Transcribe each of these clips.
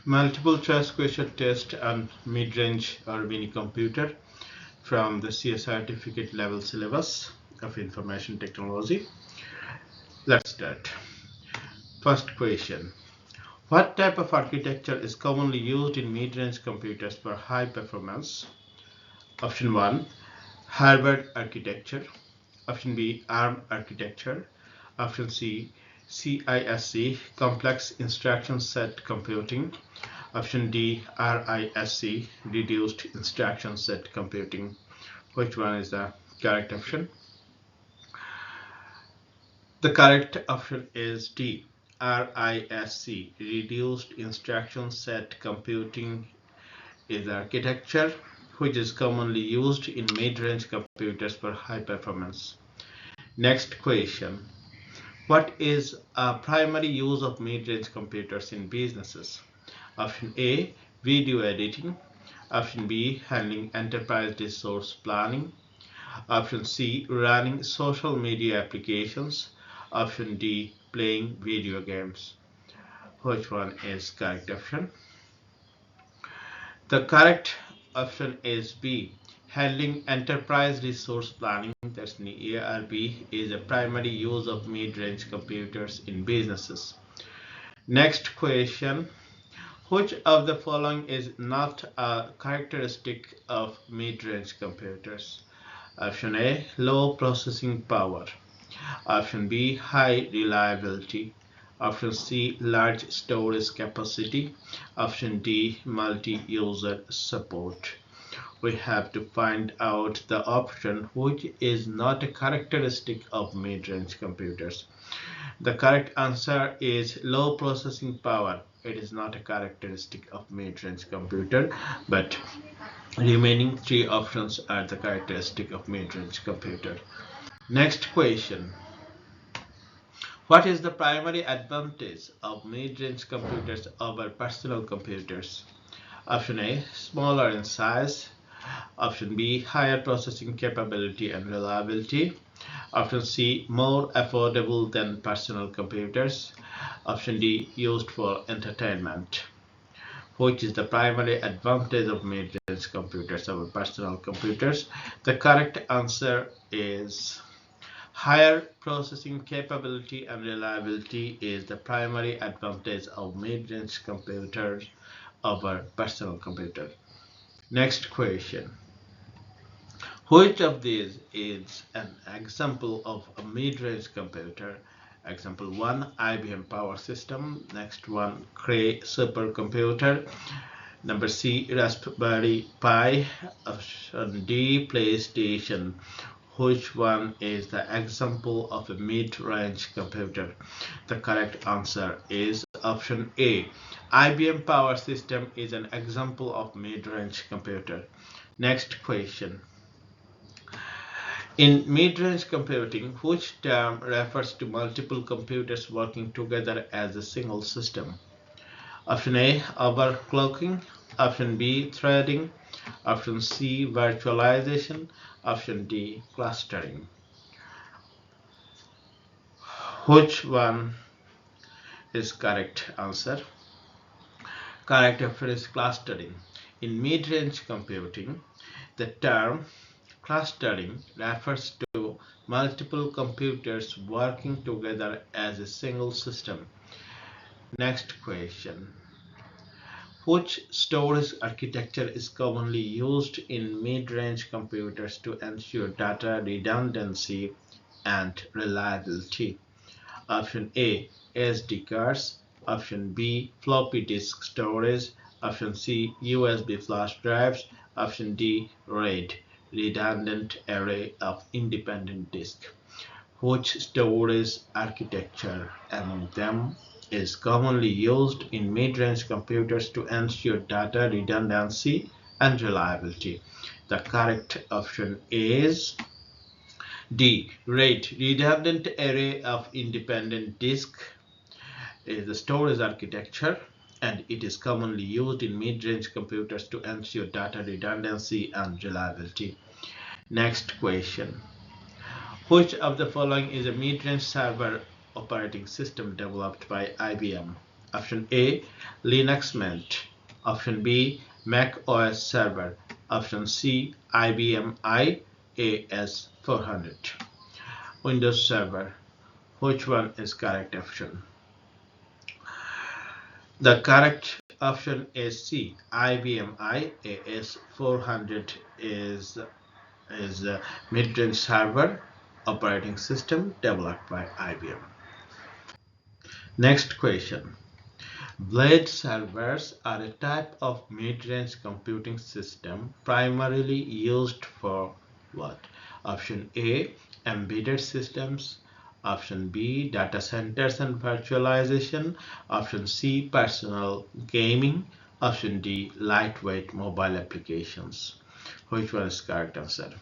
Multiple choice question test on mid-range or mini computer from the CS certificate level syllabus of information technology. Let's start. First question. What type of architecture is commonly used in mid-range computers for high performance? Option 1, Harvard architecture. Option B, ARM architecture. Option C, CISC, complex instruction set computing. Option D, RISC, reduced instruction set computing. Which one is the correct option? The correct option is D, RISC, reduced instruction set computing is the architecture which is commonly used in mid-range computers for high performance. Next question. What is a primary use of mid-range computers in businesses? Option A, video editing. Option B, handling enterprise resource planning. Option C, running social media applications. Option D, playing video games. Which one is correct option? The correct option is B, handling enterprise resource planning, that's the ARP, is a primary use of mid-range computers in businesses. Next question. Which of the following is not a characteristic of mid-range computers? Option A, low processing power. Option B, high reliability. Option C, large storage capacity. Option D, multi-user support. We have to find out the option which is not a characteristic of mid-range computers. The correct answer is low processing power. It is not a characteristic of mid-range computer, but remaining three options are the characteristic of mid-range computer. Next question. What is the primary advantage of mid-range computers over personal computers? Option A, smaller in size. Option B, higher processing capability and reliability. Option C, more affordable than personal computers. Option D, used for entertainment. Which is the primary advantage of mid-range computers over personal computers? The correct answer is higher processing capability and reliability is the primary advantage of mid-range computers over personal computers. Next question. Which of these is an example of a mid-range computer? Example 1, IBM Power System. Next one, Cray supercomputer. Number C, Raspberry Pi. Option D, PlayStation. Which one is the example of a mid-range computer? The correct answer is option A. IBM Power System is an example of mid-range computer. Next question. In mid-range computing, which term refers to multiple computers working together as a single system? Option A, overclocking. Option B, threading. Option C, virtualization. Option D, clustering. Which one is correct answer? Correct answer is clustering. In mid-range computing, the term clustering refers to multiple computers working together as a single system. Next question. Which storage architecture is commonly used in mid-range computers to ensure data redundancy and reliability? Option A, SD cards. Option B, floppy disk storage. Option C, USB flash drives. Option D, RAID, redundant array of independent disk. Which storage architecture among them is commonly used in mid-range computers to ensure data redundancy and reliability? The correct option is D, RAID, redundant array of independent disk, is the storage architecture, and it is commonly used in mid-range computers to ensure data redundancy and reliability. Next question. Which of the following is a mid-range server operating system developed by IBM? Option A, Linux Mint. Option B, Mac OS Server. Option C, IBM IAS400. Windows Server. Which one is correct option? The correct option is C. IBM IAS400 is a mid-range server operating system developed by IBM. Next question. Blade servers are a type of mid-range computing system primarily used for what? Option A, embedded systems. Option B, data centers and virtualization. Option C, personal gaming. Option D, lightweight mobile applications. Which one is correct answer?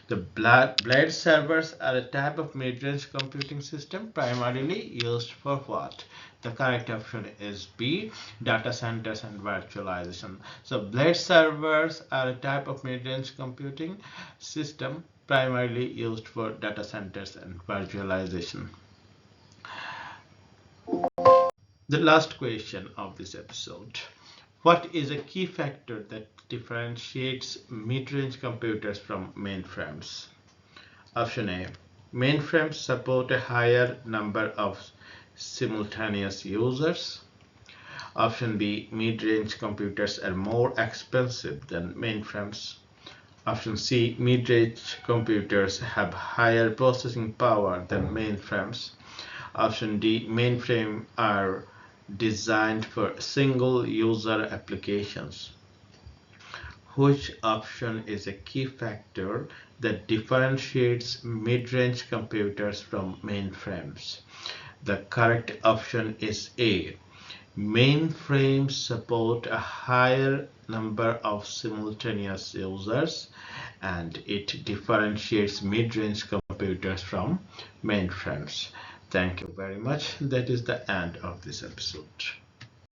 The blade servers are a type of mid-range computing system primarily used for what? The correct option is B, data centers and virtualization. So blade servers are a type of mid-range computing system primarily used for data centers and virtualization. The last question of this episode. What is a key factor that differentiates mid-range computers from mainframes? Option A. Mainframes support a higher number of simultaneous users. Option B. Mid-range computers are more expensive than mainframes. Option C. Mid-range computers have higher processing power than mainframes. Option D. Mainframes are designed for single user applications. Which option is a key factor that differentiates mid-range computers from mainframes? The correct option is A. Mainframes support a higher number of simultaneous users, and it differentiates mid-range computers from mainframes. Thank you very much. That is the end of this episode.